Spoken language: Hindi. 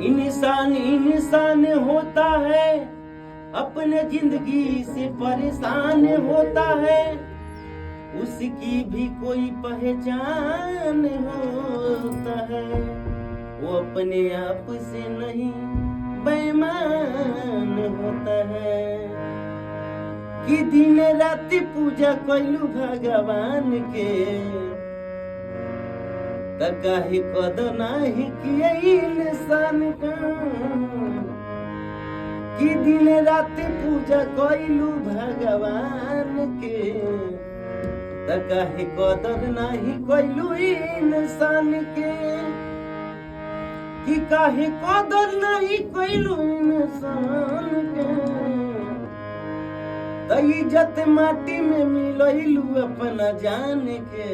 इंसान इंसान होता है, अपने जिंदगी से परेशान होता है, उसकी भी कोई पहचान होता है। वो अपने आप से नहीं बेईमान होता है कि दिन रात पूजा कैलू भगवान के, काहे कदर नहीं किए इंसान का कि दिन रात पूजा कैलू भगवान के, काहे कदर नहीं कैलू इंसान के कि काहे कदर नहीं कैलू इंसान के। इज्जत माटी में मिलैलू अपना जान के।